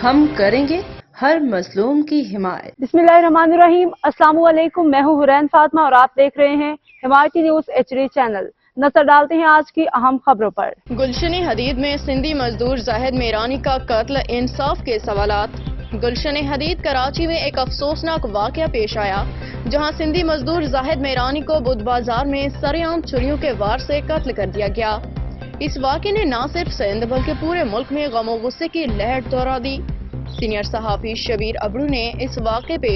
हम करेंगे हर मजलूम की हिमायत। बिस्मिल्लाहिर्रहमानिर्रहीम। अस्सलाम वालेकुम। मैं हूँ हुरैन फातिमा और आप देख रहे हैं हिमायती न्यूज HD चैनल। नजर डालते हैं आज की अहम खबरों पर। गुलशन हदीद में सिंधी मजदूर जाहिद मेरानी का कत्ल, इंसाफ के सवालात। गुलशन हदीद कराची में एक अफसोसनाक वाकया पेश आया, जहां सिंधी मजदूर जाहिद मेरानी को बुध बाजार में सरेआम छुरियों के वार से कत्ल कर दिया गया। इस वाकये ने न सिर्फ सिंध बल्कि पूरे मुल्क में गमो गुस्से की लहर दौड़ा दी। सीनियर सहाफी शबीर अबड़ू ने इस वाक़े पे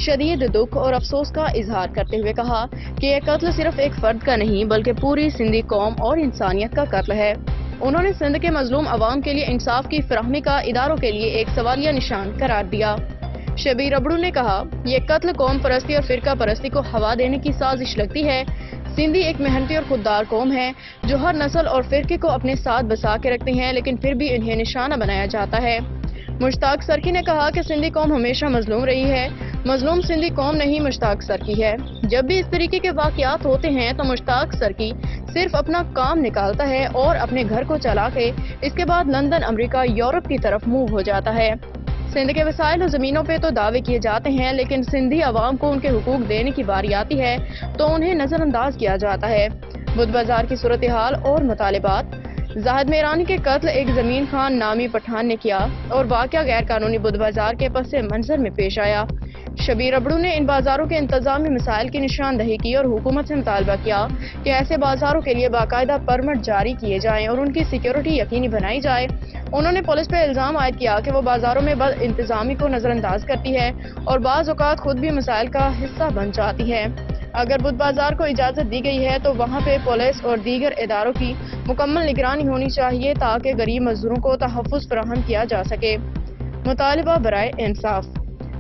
शदीद दुख और अफसोस का इजहार करते हुए कहा कि यह कत्ल सिर्फ एक फर्द का नहीं बल्कि पूरी सिंधी कौम और इंसानियत का कत्ल है। उन्होंने सिंध के मजलूम अवाम के लिए इंसाफ की फराहमी का इदारों के लिए एक सवालिया निशान करार दिया। शबीर अबड़ू ने कहा, यह कत्ल कौम परस्ती और फिरका परस्ती को हवा देने की साजिश लगती है। सिंधी एक मेहनती और खुददार कौम है जो हर नस्ल और फिरके को अपने साथ बसा के रखते हैं, लेकिन फिर भी इन्हें निशाना बनाया जाता है। मुश्ताक सरकी ने कहा कि सिंधी कौम हमेशा मजलूम रही है, मजलूम सिंधी कौम नहीं मुश्ताक सरकी है। जब भी इस तरीके के वाकयात होते हैं तो मुश्ताक सरकी सिर्फ अपना काम निकालता है और अपने घर को चला के इसके बाद लंदन, अमेरिका, यूरोप की तरफ मूव हो जाता है। सिंध के वसाइल और ज़मीनों पे तो दावे किए जाते हैं, लेकिन सिंधी अवाम को उनके हुकूक देने की बारी आती है तो उन्हें नज़रअंदाज किया जाता है। बुध बाजार की सूरत हाल और मुतालिबात। जाहिद मेरानी के कत्ल एक ज़मीन खान नामी पठान ने किया और वाक़या गैर कानूनी बुध बाजार के पस मंजर में पेश आया। शबीर अबड़ू ने इन बाजारों के इंतजामी मिसाइल की निशानदही की और हुकूमत से मुतालबा किया कि ऐसे बाजारों के लिए बाकायदा परमिट जारी किए जाएं और उनकी सिक्योरिटी यकीनी बनाई जाए। उन्होंने पुलिस पर इल्ज़ाम आयद किया कि वो बाजारों में बद इंतजामी को नज़रअंदाज करती है और बाज़ औक़ात खुद भी मिसाइल का हिस्सा बन जाती है। अगर बुध बाजार को इजाज़त दी गई है तो वहाँ पे पुलिस और दीगर इदारों की मुकम्मल निगरानी होनी चाहिए ताकि गरीब मजदूरों को तहफ़्फ़ुज़ फराहम किया जा सके। मुतालिबा बराए इंसाफ।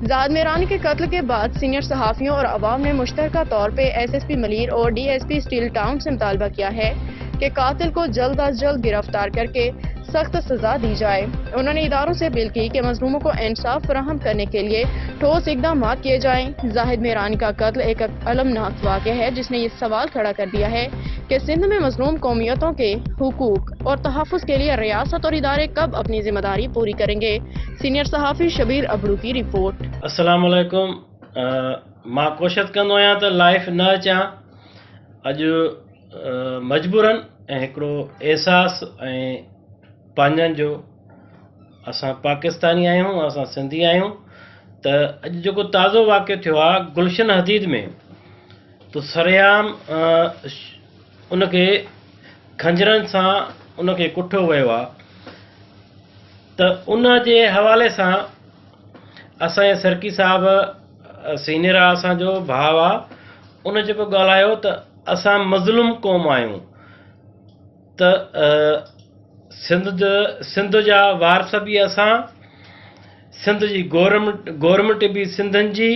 जाहिद मेरानी के कत्ल के बाद सीनियर सहाफ़ियों और अवाम ने मुश्तरका तौर पे SSP मलीर और DSP स्टील टाउन से मुतालबा किया है कि कातिल को जल्द अज जल्द गिरफ्तार करके सख्त सजा दी जाए। उन्होंने इदारों से अपील की कि मजलूमों को इंसाफ फराहम करने के लिए ठोस इक़दाम किए जाएं। जाहिद मेरानी का कत्ल एक अलमनाक वाक़या है जिसने ये सवाल खड़ा कर दिया है कि सिंध में मजलूम कौमियतों के हुकूक और तहफ़्फ़ुज़ के लिए रियासत और इदारे कब अपनी जिम्मेदारी पूरी करेंगे। सीनियर सहाफ़ी शबीर अबड़ू की रिपोर्ट। अस्सलाम वालेकुम। मां कोशिश कंदो आहियां त लाइव न अचां। अॼु मजबूरन ऐं हिकिड़ो एहसास ऐं पंहिंजनि जो, असां पाकिस्तानी आहियूं, असां सिंधी आहियूं, त अॼु जेको ताज़ो वाक़ियो थियो आहे गुलशन हदीद में, तो सरेआम उनखे खंजरनि सां उनखे कुठो वियो आहे। त उन जे हवाले सां असांजे सरकी साहिबु सीनियर आहे, असांजो भाउ आहे, उन जेको ॻाल्हायो त असां मज़लूम क़ौम आहियूं, त सिंध जा वारस बि असां, सिंध जी गवर्नमेंट बि सिंधनि जी,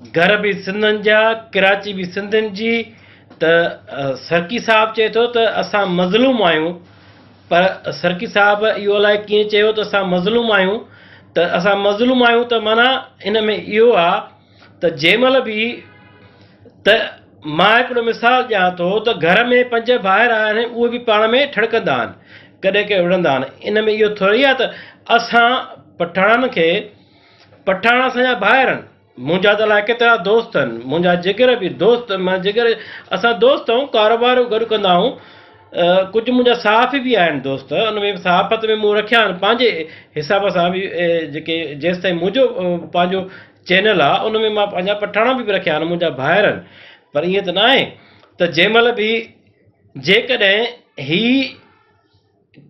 घर बि सिंधनि जा, कराची बि सिंधनि जी। त सरकी साहिबु चए थो त असां मज़लूम आहियूं, पर सरकी साहिबु इहो अलाए कीअं चयो त असां मज़लूम आहियूं। त असां मज़लूम आहियूं त माना इन में इहो आहे त जंहिंमहिल बि, त मां हिकिड़ो मिसाल ॾियां थो त घर में 5 भाइर आहिनि, उहे बि पाण में ठड़कंदा आहिनि, कॾहिं कॾहिं विढ़ंदा आहिनि। इन में इहो थोरी आहे त असां पठाणनि खे, पठाण असांजा भाइर आहिनि, मुंहिंजा त अलाए केतिरा दोस्त आहिनि, मुंहिंजा जिगर बि दोस्त, मां जिगर, असां दोस्त आहियूं, कारोबार गॾु कंदा आहियूं। कुझु मुंहिंजा साफ़ी बि आहिनि दोस्त, उन में सहाफ़त में मूं रखिया आहिनि पंहिंजे हिसाब सां बि, जेके जेसिताईं मुंहिंजो पंहिंजो चैनल आहे उन में मां पंहिंजा पठाण बि रखिया आहिनि, मुंहिंजा भाइर आहिनि। पर ईअं त न आहे त जंहिंमहिल बि जेकॾहिं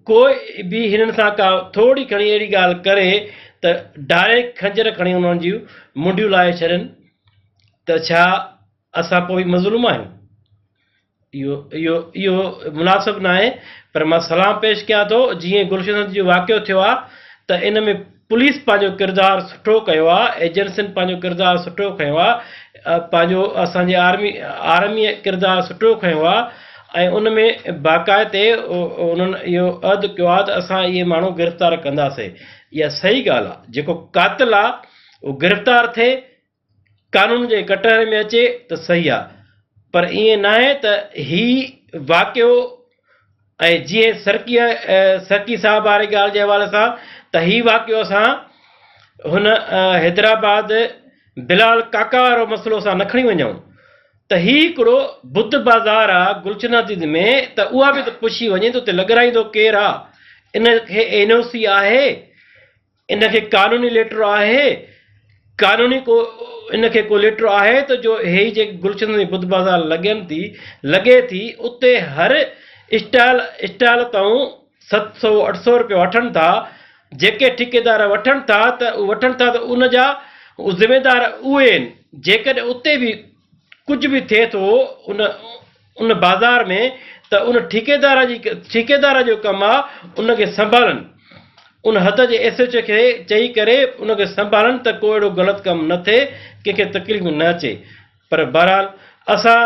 कोई बि हिननि सां का थोरी घणी अहिड़ी ॻाल्हि करे त डायरेक्ट खंजर खणी उन्हनि जूं मुंडियूं लाहे छॾनि, त छा असां पोइ मज़लूम आहियूं? इहो मुनासिबु न आहे। पर मां सलाम पेश कयां थो, जीअं गुलशन जो वाक़ियो थियो आहे त इन में पुलिस पंहिंजो किरदारु सुठो कयो आहे, एजेंसियुनि पंहिंजो किरदारु सुठो खयो आहे, पंहिंजो असांजे आर्मीअ किरदारु सुठो खयो आहे, ऐं उन में बाक़ाइदे उन्हनि इहो अहद कयो आहे त असां इहे माण्हू गिरफ़्तार कंदासीं। इहा सही ॻाल्हि आहे, जेको कातिल आहे उहो गिरफ़्तार थिए, कानून जे कटहरे में अचे त सही आहे। पर ईअं न आहे त ही वाक़ियो, ऐं जीअं सरकी साहिब वारी ॻाल्हि जे हवाले सां त हीउ वाक़ियो असां हुन हैदराबाद बिलाल काका वारो मसइलो असां न खणी वञूं त हीउ हिकिड़ो बुद्ध बाज़ार आहे गुलशनादीद में, त उहा बि त पुछी वञे त उते लॻाराईंदो केरु आहे, इनखे NOC आहे, इनखे कानूनी लेटर आहे, कानूनी को इनखे को लेटर आहे त जो हे जेके गुलशन बुद्ध बाज़ार लॻे थी उते हर स्टाल तां 700-800 रुपया वठनि था। जेके ठेकेदार वठनि था त उन जा ज़िमेदार उहे आहिनि। जेकॾहिं उते बि कुझु बि थिए थो उन बाज़ार में त उन ठेकेदार जो कमु आहे उनखे संभालनि, उन हद जे SHO खे चई करे उनखे संभालनि त को अहिड़ो ग़लति कमु न थिए, कंहिंखे तकलीफ़ न अचे। पर बहरहाल असां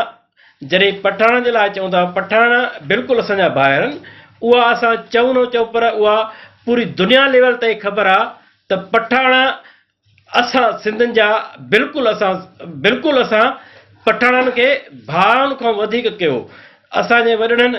जॾहिं पठाण जे लाइ चऊं था, पठाण बिल्कुलु असांजा भाइर आहिनि, उहा असां चऊं न चऊं पर उहा पूरी दुनिया लेवल ताईं ख़बर आहे त पठाण असां सिंधियुनि जा बिल्कुलु असां पठाणनि खे भाउनि खां वधीक कयो। असांजे वॾड़नि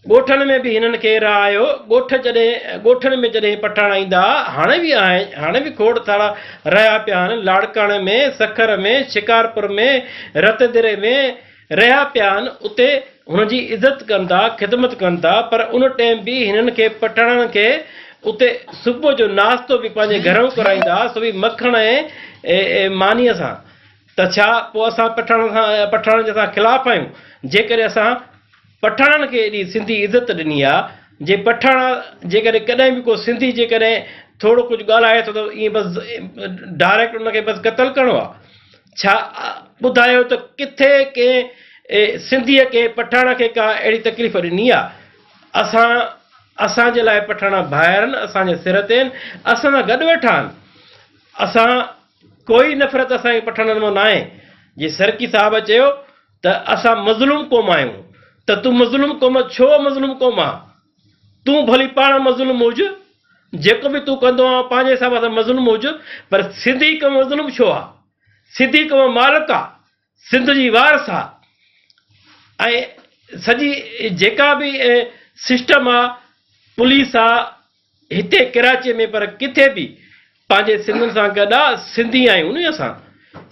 ॻोठनि में बि हिननि खे रहायो। ॻोठनि में जॾहिं पठाण ईंदा हाणे बि खोड़ सारा रहिया पिया आहिनि, लाड़काणे में, सखर में, शिकारपुर में, रतदिरे में रहिया पिया आहिनि। उते हुनजी इज़त कनि था, ख़िदमत कनि था। पर उन टाइम बि हिननि खे पठाणनि खे उते सुबुह जो नाश्तो बि पंहिंजे घरूं कराईंदा, सो बि मखण ऐं मानीअ सां। त छा पोइ असां पठाण जे असां ख़िलाफ़ आहियूं? जेकॾहिं असां पठाणनि खे एॾी सिंधी इज़त ॾिनी आहे, जे पठाण जेकॾहिं कॾहिं बि को सिंधी जेकॾहिं थोरो कुझु ॻाल्हाए थो त ईअं बसि डायरेक्ट उनखे बसि क़तलु करिणो आहे। छा ॿुधायो त किथे कंहिं सिंधीअ खे पठाण खे का अहिड़ी तकलीफ़ ॾिनी आहे? असांजे लाइ पठाण भाइर आहिनि, असांजे सिर ते आहिनि, असां सां गॾु वेठा आहिनि। कोई नफ़रत असांखे पठाणनि मां न आहे। जीअं सरकी साहिब चयो त असां मज़लूम क़ौम आहियूं, त तूं मज़लूम क़ौम छो मज़लूम क़ौम आहे? तूं भली पाण मज़लूम हुज, जेको बि तूं कंदो आहे पंहिंजे हिसाब सां मज़लूम हुज, पर सिंधी क़ौम मज़लूम छो आहे? सिंधी क़ौम मालिक आहे, सिंध जी वारस आहे। ऐं सॼी जेका बि सिस्टम आहे, पुलिस आहे हिते कराची में, पर किथे बि पंहिंजे सिंधियुनि सां गॾु आहे। सिंधी आहियूं नी असां,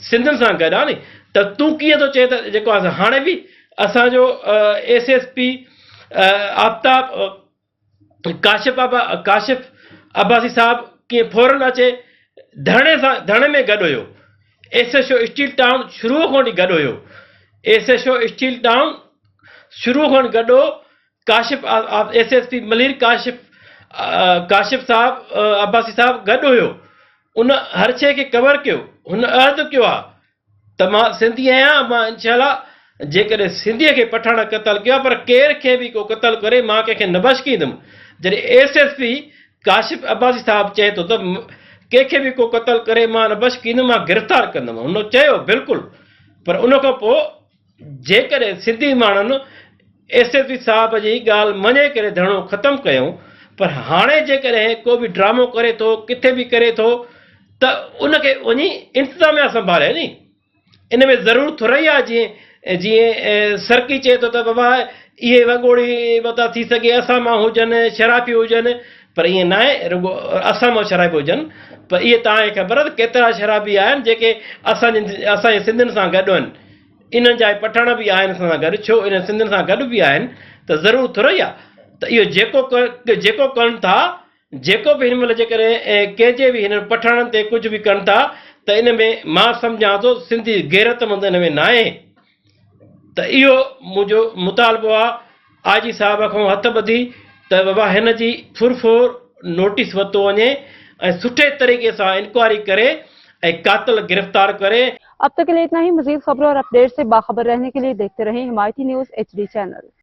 सिंधियुनि सां गॾु आहे नी। त तूं कीअं थो चए त जेको आहे हाणे बि असांजो SSP आफ्ताब काशिफ़ अब्बासी साहिबु कीअं फौरन अचे, धरणे में गॾु हुयो। SHO स्टील टाउन शुरूअ खां वठी गॾु हुयो। SHO स्टील टाउन शुरूअ खां गॾु हो। SSP मलीर काशिफ़ साहिबु अब्बासी साहिबु गॾु हुयो। उन हर शइ खे कवर कयो, हुन अर्ज़ु कयो आहे त मां सिंधी आहियां, मां इंशाअल्लाह जेकॾहिं सिंधीअ खे पठाण क़तलु कयो आहे, पर केर खे बि को क़तलु करे मां कंहिंखे न बख़्शींदुमि। जॾहिं SSP काशिफ़ अब्बासी साहिबु चए थो त कंहिंखे बि को क़तलु करे मां न बख़्शींदुमि, मां गिरफ़्तार कंदुमि, हुन चयो बिल्कुलु। पर उन खां पोइ जेकॾहिं सिंधी माण्हुनि SSP साहिब जी ॻाल्हि मञे करे धरणो ख़तमु कयूं, पर हाणे जेकॾहिं को बि ड्रामो करे थो, किथे बि करे थो, त उनखे वञी इंतिज़ामिया संभाले नी। इन में ज़रूरत थोरी आहे जीअं सरकी चए थो त बाबा इहे वॻोड़ी मता थी सघे असां मां हुजनि, शराबी हुजनि, पर ईअं न आहे रुॻो असां मां शराबी हुजनि। पर इहे तव्हांखे ख़बर आहे त केतिरा शराबी आहिनि जेके असांजे सिंधियुनि सां गॾु आहिनि। इन्हनि जा पठाण बि आहिनि असां सां गॾु, छो इन सिंधियुनि सां गॾु बि आहिनि। त ज़रूरत थोरी आहे त इहो जेको कनि था, जेको बि हिन महिल जेकॾहिं कंहिंजे बि हिन पठाणनि ते कुझु बि कनि था, त इन में मां सम्झां थो सिंधी गैरतमंद इन में न आहे। त इहो मुंहिंजो मुतालबो आहे आजी साहिब खां हथ ॿधी त बाबा हिन जी फुरफोर नोटिस वरितो वञे ऐं सुठे तरीक़े सां इंक्वायरी करे ऐं कातिल गिरफ़्तार करे। अब तक के लिए इतना ही। मजीद खबरों और अपडेट से बाखबर रहने के लिए देखते रहें हिमायती न्यूज़ HD चैनल।